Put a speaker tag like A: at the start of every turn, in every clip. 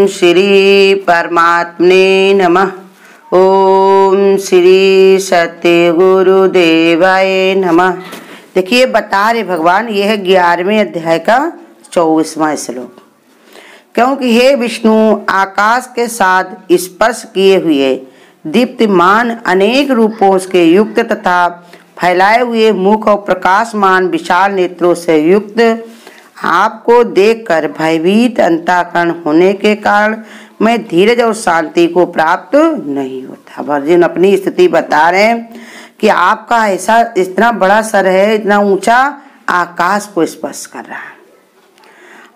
A: श्री परमात्मने नमः। ओम श्री सत्य गुरुदेवाय नमः। देखिए बता रहे भगवान, यह है 11वें अध्याय का 24वां श्लोक। क्योंकि हे विष्णु, आकाश के साथ स्पर्श किए हुए दीप्तिमान अनेक रूपों के युक्त तथा फैलाए हुए मुख और प्रकाशमान विशाल नेत्रों से युक्त आपको देखकर भयभीत अंतःकरण होने के कारण मैं धीरज और शांति को प्राप्त नहीं होता। अर्जुन अपनी स्थिति बता रहे हैं कि आपका ऐसा इतना बड़ा सर है, इतना ऊंचा आकाश को स्पर्श कर रहा है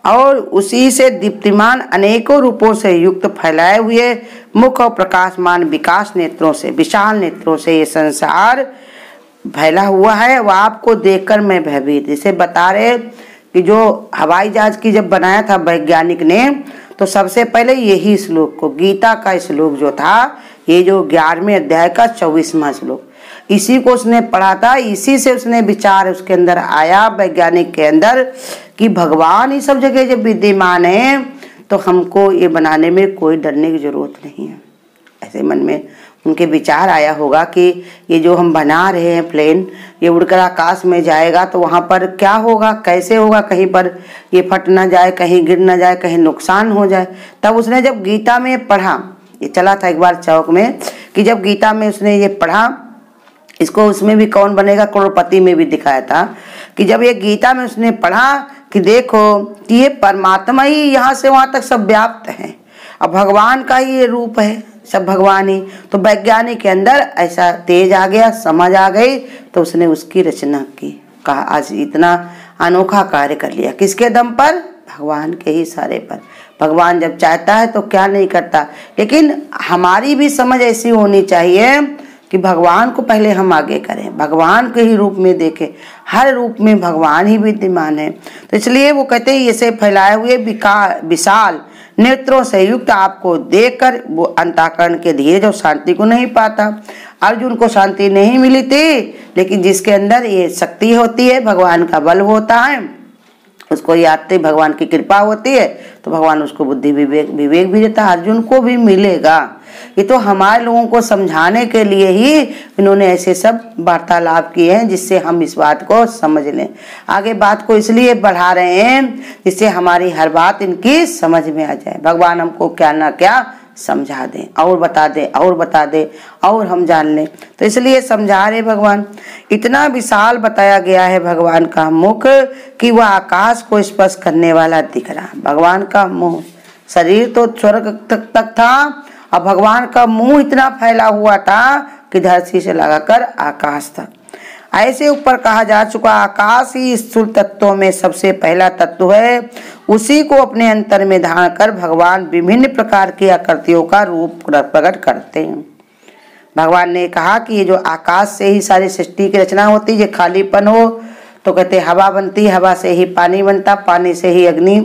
A: और उसी से दीप्तिमान अनेकों रूपों से युक्त फैलाए हुए मुख और प्रकाशमान विकास नेत्रों से विशाल नेत्रों से ये संसार फैला हुआ है। वह आपको देखकर मैं भयभीत। इसे बता रहे कि जो हवाई जहाज की जब बनाया था वैज्ञानिक ने, तो सबसे पहले यही श्लोक को, गीता का श्लोक जो था, ये जो 11वें अध्याय का 24वां श्लोक, इसी को उसने पढ़ा था। इसी से उसने विचार उसके अंदर आया, वैज्ञानिक के अंदर, कि भगवान ही सब जगह जब विद्यमान है तो हमको ये बनाने में कोई डरने की जरूरत नहीं है। ऐसे मन में उनके विचार आया होगा कि ये जो हम बना रहे हैं प्लेन, ये उड़कर आकाश में जाएगा तो वहाँ पर क्या होगा, कैसे होगा, कहीं पर ये फट ना जाए, कहीं गिर ना जाए, कहीं नुकसान हो जाए। तब उसने जब गीता में पढ़ा, ये चला था एक बार चौक में, कि जब गीता में उसने ये पढ़ा, इसको उसमें भी कौन बनेगा करोड़पति में भी दिखाया था, कि जब ये गीता में उसने पढ़ा कि देखो कि ये परमात्मा ही यहाँ से वहाँ तक सब व्याप्त है और भगवान का ही ये रूप है, सब भगवान ही। तो वैज्ञानिक के अंदर ऐसा तेज आ गया, समझ आ गई, तो उसने उसकी रचना की। कहा आज इतना अनोखा कार्य कर लिया, किसके दम पर? भगवान के ही सारे पर। भगवान जब चाहता है तो क्या नहीं करता। लेकिन हमारी भी समझ ऐसी होनी चाहिए कि भगवान को पहले हम आगे करें, भगवान के ही रूप में देखें। हर रूप में भगवान ही विद्यमान है। तो इसलिए वो कहते हैं, इसे फैलाए हुए विशाल नेत्रों से युक्त आपको देखकर वो अंतःकरण के धीरज और शांति को नहीं पाता। अर्जुन को शांति नहीं मिली थी, लेकिन जिसके अंदर ये शक्ति होती है, भगवान का बल होता है, उसको याद से भगवान की कृपा होती है, तो भगवान उसको बुद्धि विवेक भी देता है। अर्जुन को भी मिलेगा। ये तो हमारे लोगों को समझाने के लिए ही इन्होंने ऐसे सब वार्तालाप किए हैं, जिससे हम इस बात को समझ लें। आगे बात को इसलिए बढ़ा रहे हैं जिससे हमारी हर बात इनकी समझ में आ जाए। भगवान हमको क्या ना क्या समझा दें और बता दे और बता दे और हम जान लें। तो इसलिए समझा रहे भगवान। इतना विशाल बताया गया है भगवान का मुख कि वह आकाश को स्पर्श करने वाला दिख रहा। भगवान का मुंह, शरीर तो स्वर्ग तक था और भगवान का मुंह इतना फैला हुआ था कि धरती से लगाकर आकाश तक। ऐसे ऊपर कहा जा चुका, आकाश ही स्थूल तत्वों में सबसे पहला तत्व है। उसी को अपने अंतर में धारण कर भगवान विभिन्न प्रकार की आकृतियों का रूप प्रकट करते हैं। भगवान ने कहा कि ये जो आकाश से ही सारी सृष्टि की रचना होती है, ये खालीपन हो तो कहते हवा बनती, हवा से ही पानी बनता, पानी से ही अग्नि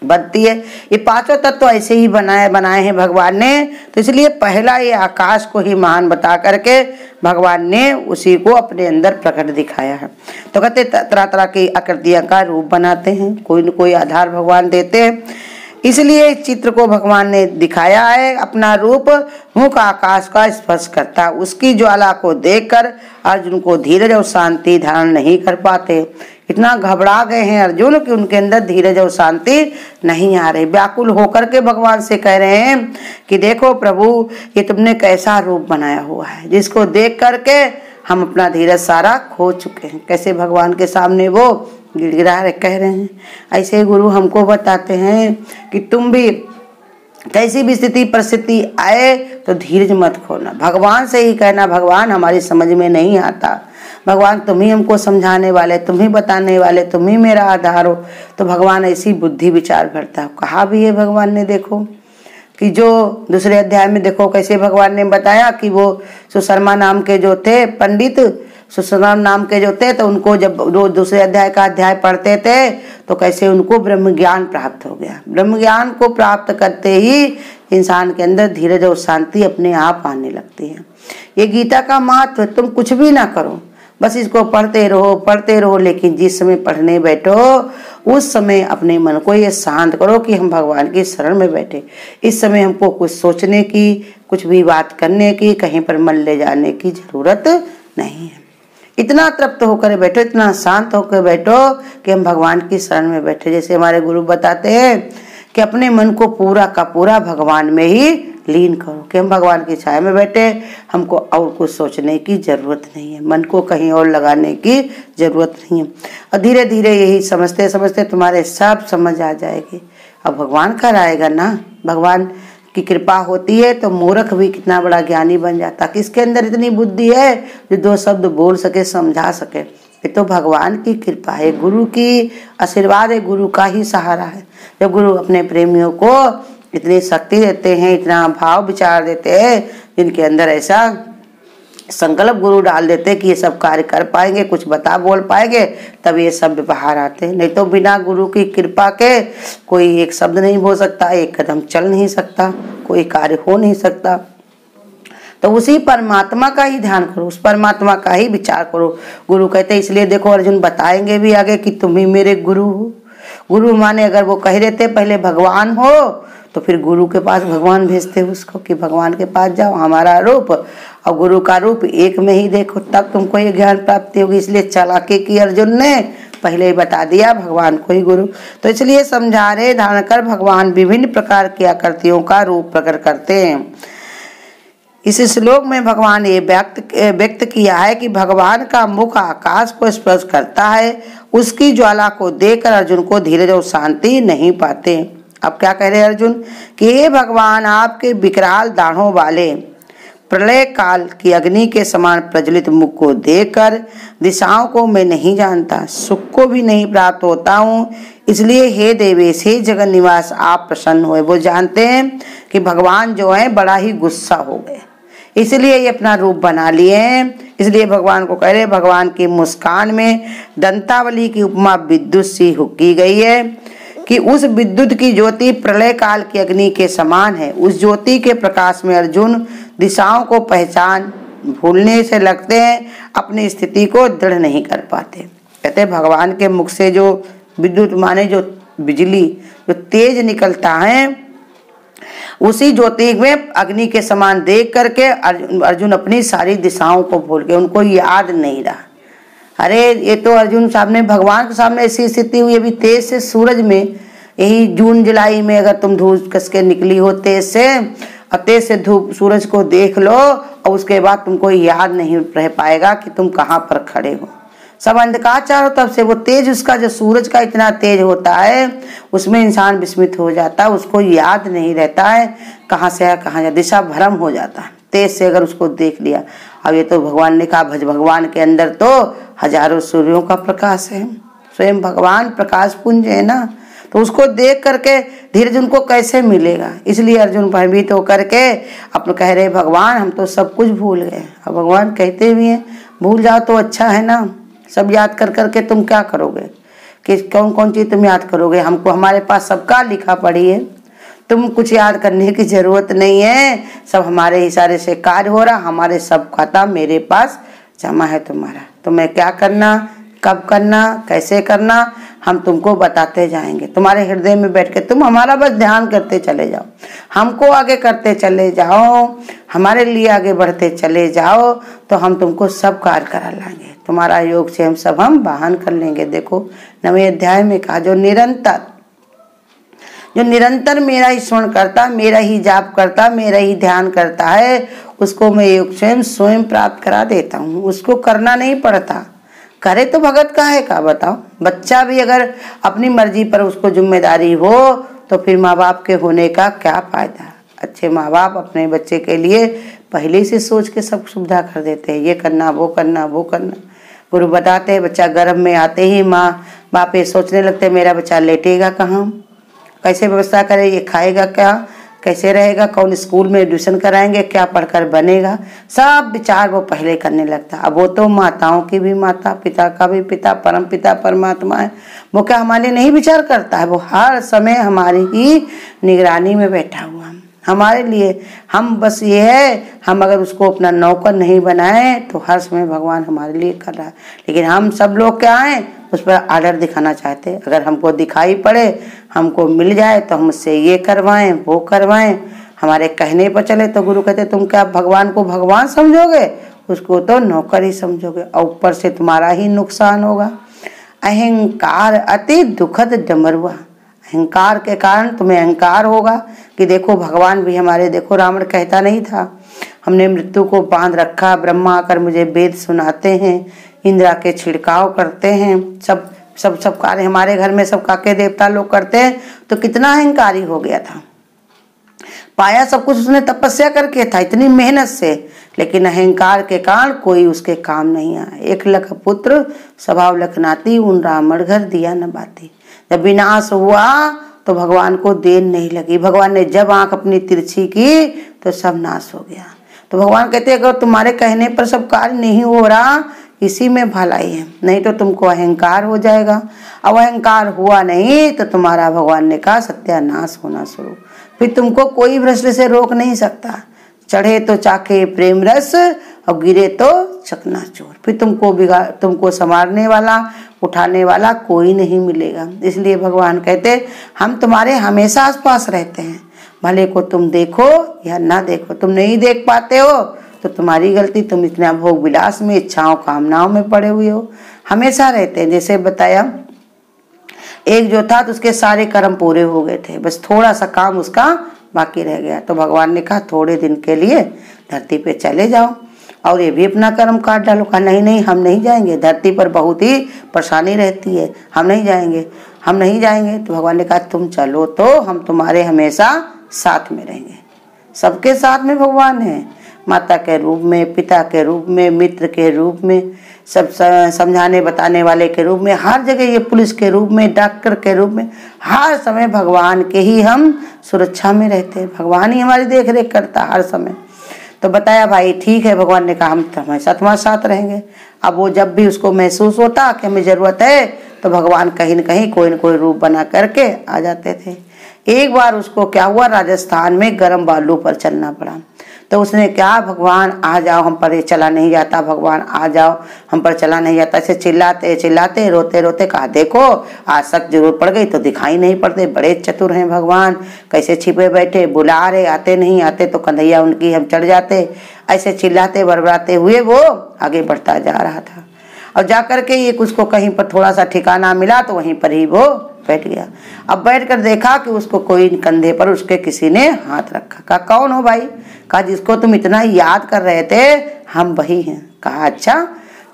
A: बनती है। ये पांचों तत्व ऐसे ही बनाए हैं भगवान ने। तो इसलिए पहला ये आकाश को ही महान बता करके भगवान ने उसी को अपने अंदर प्रकट दिखाया है। तो कहते तरह तरह की आकृतियां का रूप बनाते हैं, कोई न कोई आधार भगवान देते हैं। इसलिए इस चित्र को भगवान ने दिखाया है। अपना रूप मुख आकाश का स्पर्श करता, उसकी ज्वाला को देखकर अर्जुन को धीरज और शांति धारण नहीं कर पाते। इतना घबरा गए हैं अर्जुन कि उनके अंदर धीरज और शांति नहीं आ रही। व्याकुल होकर के भगवान से कह रहे हैं कि देखो प्रभु, ये तुमने कैसा रूप बनाया हुआ है, जिसको देख करके हम अपना धीरज सारा खो चुके हैं। कैसे भगवान के सामने वो गिड़गिड़ा रहे, कह रहे हैं। ऐसे गुरु हमको बताते हैं कि तुम भी कैसी भी स्थिति परिस्थिति आए तो धीरज मत खोना। भगवान से ही कहना, भगवान हमारी समझ में नहीं आता, भगवान तुम ही हमको समझाने वाले, तुम ही बताने वाले, तुम ही मेरा आधार हो। तो भगवान ऐसी बुद्धि विचार भरता है। कहा भी है भगवान ने, देखो कि जो दूसरे अध्याय में देखो कैसे भगवान ने बताया कि वो सुशर्मा नाम के जो थे पंडित, सुशर्मा नाम के जो थे, तो उनको जब दूसरे अध्याय का अध्याय पढ़ते थे तो कैसे उनको ब्रह्म ज्ञान प्राप्त हो गया। ब्रह्म ज्ञान को प्राप्त करते ही इंसान के अंदर धीरज और शांति अपने आप आने लगती है। ये गीता का महत्व है। तुम कुछ भी ना करो, बस इसको पढ़ते रहो। लेकिन जिस समय पढ़ने बैठो उस समय अपने मन को ये शांत करो कि हम भगवान की शरण में बैठे। इस समय हमको कुछ सोचने की, कुछ भी बात करने की, कहीं पर मन ले जाने की जरूरत नहीं है। इतना तृप्त होकर बैठो, इतना शांत होकर बैठो कि हम भगवान की शरण में बैठे। जैसे हमारे गुरु बताते हैं कि अपने मन को पूरा का पूरा भगवान में ही लीन करो, कि हम भगवान की छाया में बैठे, हमको और कुछ सोचने की जरूरत नहीं है, मन को कहीं और लगाने की जरूरत नहीं है। और धीरे धीरे यही समझते समझते तुम्हारे सब समझ आ जाएगी। अब भगवान कराएगा ना, भगवान की कृपा होती है तो मूर्ख भी कितना बड़ा ज्ञानी बन जाता। किसके अंदर इतनी बुद्धि है जो 2 शब्द बोल सके, समझा सके? ये तो भगवान की कृपा है, गुरु की आशीर्वाद है, गुरु का ही सहारा है। जब गुरु अपने प्रेमियों को इतनी शक्ति देते हैं, इतना भाव विचार देते हैं, जिनके अंदर ऐसा संकल्प गुरु डाल देते हैं कि ये सब कार्य कर पाएंगे, कुछ बता बोल पाएंगे, तब ये सब बाहर आते हैं। नहीं तो बिना गुरु की कृपा के कोई एक शब्द नहीं बोल सकता, एक कदम चल नहीं सकता, कोई कार्य हो नहीं सकता। तो उसी परमात्मा का ही ध्यान करो, उस परमात्मा का ही विचार करो। गुरु कहते इसलिए देखो, अर्जुन बताएंगे भी आगे कि तुम ही मेरे गुरु हो। गुरु माने अगर वो कह देते पहले भगवान हो तो फिर गुरु के पास भगवान भेजते उसको कि भगवान के पास जाओ, हमारा रूप और गुरु का रूप एक में ही देखो, तब तुमको ये ज्ञान प्राप्ति होगी। इसलिए चालाकी की अर्जुन ने पहले ही बता दिया भगवान को ही गुरु। तो इसलिए समझा रहे, धारण कर भगवान विभिन्न प्रकार की आकृतियों का रूप प्रकट करते हैं। इस श्लोक में भगवान ये व्यक्त किया है कि भगवान का मुख आकाश को स्पर्श करता है। उसकी ज्वाला को देखकर अर्जुन को धीरज और शांति नहीं पाते। अब क्या कह रहे हैं अर्जुन कि हे भगवान, आपके विकराल दाढ़ों वाले प्रलय काल की अग्नि के समान प्रज्वलित मुख को देखकर दिशाओं को मैं नहीं जानता, सुख को भी नहीं प्राप्त होता हूँ। इसलिए हे देवेश, हे जगन निवास, आप प्रसन्न हुए। वो जानते हैं कि भगवान जो है बड़ा ही गुस्सा हो गए, इसलिए ये अपना रूप बना लिए हैं। इसलिए भगवान को कह रहे, भगवान की मुस्कान में दंतावली की उपमा विद्युत सी की गई है कि उस विद्युत की ज्योति प्रलय काल की अग्नि के समान है। उस ज्योति के प्रकाश में अर्जुन दिशाओं को पहचान भूलने से लगते हैं, अपनी स्थिति को दृढ़ नहीं कर पाते। कहते भगवान के मुख से जो विद्युत माने जो बिजली, जो तेज निकलता है, उसी ज्योति में अग्नि के समान देख करके अर्जुन अपनी सारी दिशाओं को भूल गए, उनको याद नहीं रहा। अरे ये तो अर्जुन सामने, भगवान के सामने ऐसी स्थिति हुई। अभी तेज से सूरज में, यही जून जुलाई में अगर तुम धूप कस के निकली हो तेज से, और तेज से धूप सूरज को देख लो और उसके बाद तुमको याद नहीं रह पाएगा कि तुम कहाँ पर खड़े हो। सब अंधकार चारों तरफ से, वो तेज उसका जो सूरज का इतना तेज होता है, उसमें इंसान विस्मित हो जाता है, उसको याद नहीं रहता है कहाँ से है कहाँ जाए, दिशा भ्रम हो जाता है तेज से अगर उसको देख लिया। अब ये तो भगवान ने कहा, भगवान के अंदर तो हजारों सूर्यों का प्रकाश है, स्वयं भगवान प्रकाश पुंज है ना, तो उसको देख करके धीरज उनको कैसे मिलेगा। इसलिए अर्जुन भयभीत होकर के अपने कह रहे, भगवान हम तो सब कुछ भूल गए। अब भगवान कहते भी हैं, भूल जाओ तो अच्छा है ना, सब याद कर करके तुम क्या करोगे, कि कौन कौन चीज़ तुम याद करोगे। हमको हमारे पास सबका लिखा पड़ी है, तुम कुछ याद करने की जरूरत नहीं है, सब हमारे इशारे से कार्य हो रहा, हमारे सब खाता मेरे पास जमा है तुम्हारा। तुम्हें क्या करना, कब करना, कैसे करना, हम तुमको बताते जाएंगे। तुम्हारे हृदय में बैठ के तुम हमारा बस ध्यान करते चले जाओ, हमको आगे करते चले जाओ, हमारे लिए आगे बढ़ते चले जाओ, तो हम तुमको सब कार्य करा लाएंगे। तुम्हारा योग से हम सब वाहन कर लेंगे। देखो 9वें अध्याय में कहा, जो निरंतर मेरा ही स्मरण करता, मेरा ही जाप करता, मेरा ही ध्यान करता है, उसको मैं योग स्वयं प्राप्त करा देता हूँ। उसको करना नहीं पड़ता, करे तो भगत का है का बताओ। बच्चा भी अगर अपनी मर्जी पर उसको जिम्मेदारी हो तो फिर माँ बाप के होने का क्या फायदा। अच्छे माँ बाप अपने बच्चे के लिए पहले से सोच के सब सुविधा कर देते हैं, ये करना वो करना वो करना। गुरु बताते हैं, बच्चा गर्भ में आते ही माँ बाप ये सोचने लगते मेरा बच्चा लेटेगा कहाँ, कैसे व्यवस्था करे, ये खाएगा क्या, कैसे रहेगा, कौन स्कूल में एडमिशन कराएंगे, क्या पढ़कर बनेगा, सब विचार वो पहले करने लगता। अब वो तो माताओं की भी माता, पिता का भी पिता, परम पिता परमात्मा है, वो क्या हमारे नहीं विचार करता है, वो हर समय हमारी ही निगरानी में बैठा हुआ। हमारे लिए। हम बस ये है, हम अगर उसको अपना नौकर नहीं बनाए तो हर समय भगवान हमारे लिए कर रहा है। लेकिन हम सब लोग क्या हैं, उस पर आर्डर दिखाना चाहते हैं। अगर हमको दिखाई पड़े, हमको मिल जाए तो हम उससे ये करवाएं वो करवाएं, हमारे कहने पर चले तो गुरु कहते तुम क्या भगवान को भगवान समझोगे, उसको तो नौकर ही समझोगे और ऊपर से तुम्हारा ही नुकसान होगा। अहंकार अति दुखद डमरुआ, अहंकार के कारण तुम्हें अहंकार होगा कि देखो भगवान भी हमारे, देखो रावण कहता नहीं था हमने मृत्यु को बांध रखा, ब्रह्मा आकर मुझे वेद सुनाते हैं, इंद्रा के छिड़काव करते हैं, सब सब सब कार्य हमारे घर में सब काके देवता लोग करते हैं, तो कितना अहंकारी हो गया था। पाया सब कुछ उसने तपस्या करके था, इतनी मेहनत से, लेकिन अहंकार के कारण कोई उसके काम नहीं आया। एक लख पुत्र स्वभाव लखनाती, उन रावण घर दिया न बाती। जब विनाश हुआ तो भगवान को देर नहीं लगी, भगवान ने जब आंख अपनी तिरछी की तो सब नाश हो गया। तो भगवान कहते हैं अगर तुम्हारे कहने पर सब कार्य नहीं हो रहा, इसी में भलाई है, नहीं तो तुमको अहंकार हो जाएगा। अब अहंकार हुआ नहीं तो तुम्हारा भगवान ने कहा सत्यानाश होना शुरू, फिर तुमको कोई भ्रष्ट से रोक नहीं सकता। चढ़े तो चाखे प्रेम रस और गिरे तो चकनाचूर, फिर तुमको संवारने वाला उठाने वाला कोई नहीं मिलेगा। इसलिए भगवान कहते हम तुम्हारे हमेशा आसपास रहते हैं, भले को तुम देखो या ना देखो। तुम नहीं देख पाते हो तो तुम्हारी गलती, तुम इतना भोग विलास में इच्छाओं कामनाओं में पड़े हुए हो। हमेशा रहते हैं, जैसे बताया एक जो था तो उसके सारे कर्म पूरे हो गए थे, बस थोड़ा सा काम उसका बाकी रह गया। तो भगवान ने कहा थोड़े दिन के लिए धरती पे चले जाओ और ये भी अपना कर्म काट डालो। कहा नहीं नहीं हम नहीं जाएंगे, धरती पर बहुत ही परेशानी रहती है, हम नहीं जाएंगे, हम नहीं जाएंगे। तो भगवान ने कहा तुम चलो तो हम तुम्हारे हमेशा साथ में रहेंगे। सबके साथ में भगवान है, माता के रूप में, पिता के रूप में, मित्र के रूप में, सब समझाने बताने वाले के रूप में, हर जगह ये पुलिस के रूप में, डॉक्टर के रूप में, हर समय भगवान के ही हम सुरक्षा में रहते हैं। भगवान ही हमारी देख रेख करता हर समय। तो बताया भाई ठीक है, भगवान ने कहा हम हमेशा तुम्हारे साथ रहेंगे। अब वो जब भी उसको महसूस होता कि हमें ज़रूरत है तो भगवान कहीं न कहीं कोई न कोई रूप बना करके आ जाते थे। एक बार उसको क्या हुआ, राजस्थान में गर्म बालू पर चलना पड़ा। तो उसने क्या, भगवान आ जाओ हम पर चला नहीं जाता, भगवान आ जाओ हम पर चला नहीं जाता, ऐसे चिल्लाते चिल्लाते रोते रोते कहा देखो आज तक जरूरत पड़ गई तो दिखाई नहीं पड़ते, बड़े चतुर हैं भगवान, कैसे छिपे बैठे, बुला रहे आते नहीं, आते तो कंधैया उनकी हम चढ़ जाते। ऐसे चिल्लाते बरबराते हुए वो आगे बढ़ता जा रहा था और जा करके ये उसको कहीं पर थोड़ा सा ठिकाना मिला तो वहीं पर ही वो बैठ गया। अब बैठ कर देखा कि उसको कोई कंधे पर उसके किसी ने हाथ रखा। कहा कौन हो भाई? कहा जिसको तुम इतना याद कर रहे थे हम वही हैं। कहा अच्छा,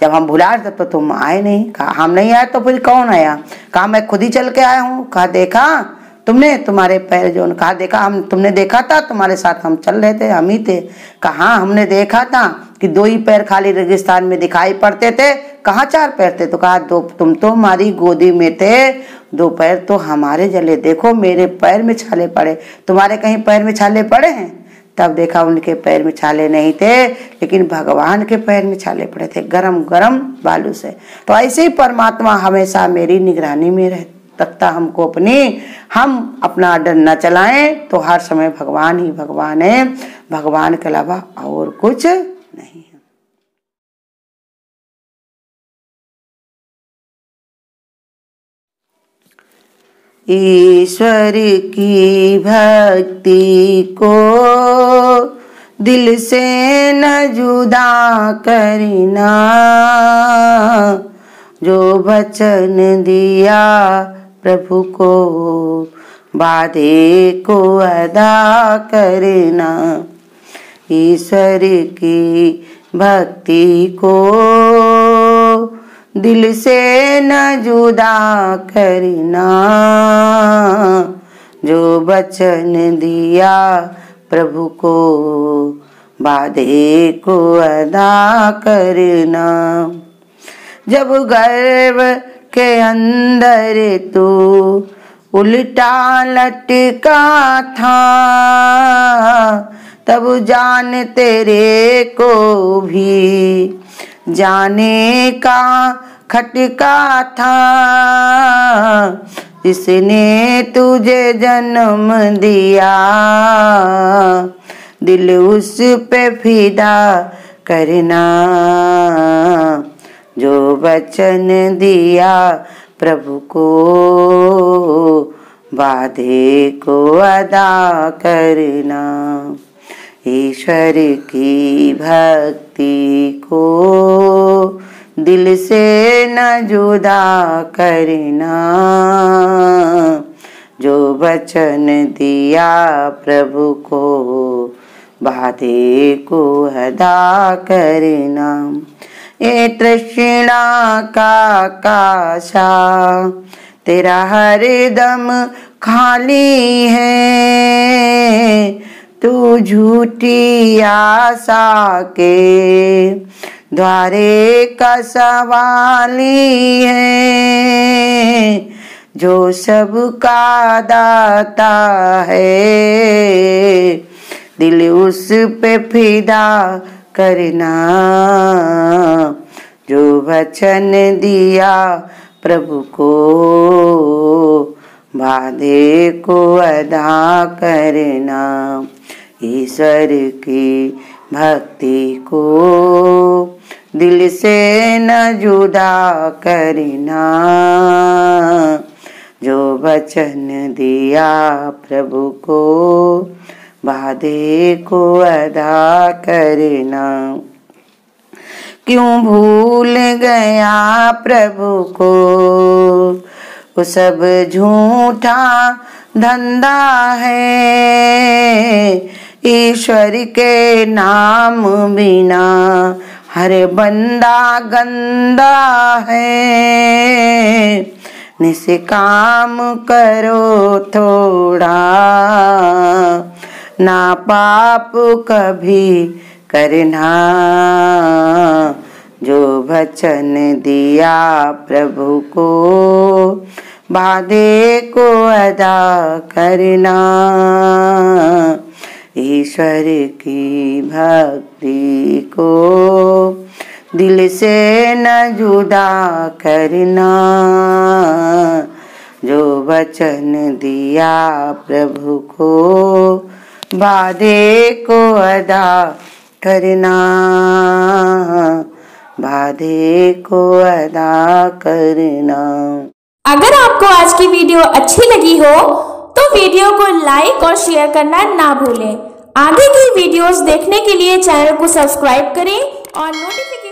A: जब हम भुला तब तो तुम आए नहीं। कहा हम नहीं आए तो फिर कौन आया? कहा मैं खुद ही चल के आया हूँ। कहा देखा तुमने, तुम्हारे पैर जो, कहा देखा हम, तुमने देखा था तुम्हारे साथ हम चल रहे थे, हम ही थे। कहा हमने देखा था कि दो ही पैर खाली रेगिस्तान में दिखाई पड़ते थे, कहाँ चार पैर थे? तो कहा दो, तुम तो हमारी गोदी में थे, दो पैर तो हमारे जले, देखो मेरे पैर में छाले पड़े, तुम्हारे कहीं पैर में छाले पड़े हैं? तब देखा उनके पैर में छाले नहीं थे, लेकिन भगवान के पैर में छाले पड़े थे गरम गरम बालू से। तो ऐसे ही परमात्मा हमेशा मेरी निगरानी में रखता हमको अपनी, हम अपना डर न चलाएं तो हर समय भगवान ही भगवान है, भगवान के अलावा और कुछ नहीं है। ईश्वर की भक्ति को दिल से न जुदा करना, जो वचन दिया प्रभु को वादे को अदा करना। ईश्वर की भक्ति को दिल से न जुदा करना, जो वचन दिया प्रभु को वादे को अदा करना। जब गर्भ के अंदर तू उल्टा लटका था, तब जान तेरे को भी जाने का खटका था। जिसने तुझे जन्म दिया, दिल उस पे फिदा करना। जो वचन दिया प्रभु को, वादे को अदा करना। ईश्वर की भक्ति को दिल से न जुदा करना। जो वचन दिया प्रभु को, वादे को अदा करना। ये तृष्णा का काशा तेरा हरदम खाली है। तू झूठी आशा के द्वारे का सवाली है। जो सबका दाता है, दिल उस पे फिदा करना। जो वचन दिया प्रभु को, वादे को अदा करना। ईश्वर की भक्ति को दिल से न जुदा करना। जो वचन दिया प्रभु को, वादे को अदा करना। क्यों भूल गया प्रभु को, वो सब झूठा धंधा है। ईश्वर के नाम बिना हर बंदा गंदा है। निष्काम करो थोड़ा, ना पाप कभी करना। जो वचन दिया प्रभु को, वादे को अदा करना। ईश्वर की भक्ति को दिल से न जुदा करना। जो वचन दिया प्रभु को, वादे को अदा करना। वादे को अदा करना।
B: अगर आपको आज की वीडियो अच्छी लगी हो तो वीडियो को लाइक और शेयर करना ना भूलें। आगे की वीडियोस देखने के लिए चैनल को सब्सक्राइब करें और नोटिफिकेशन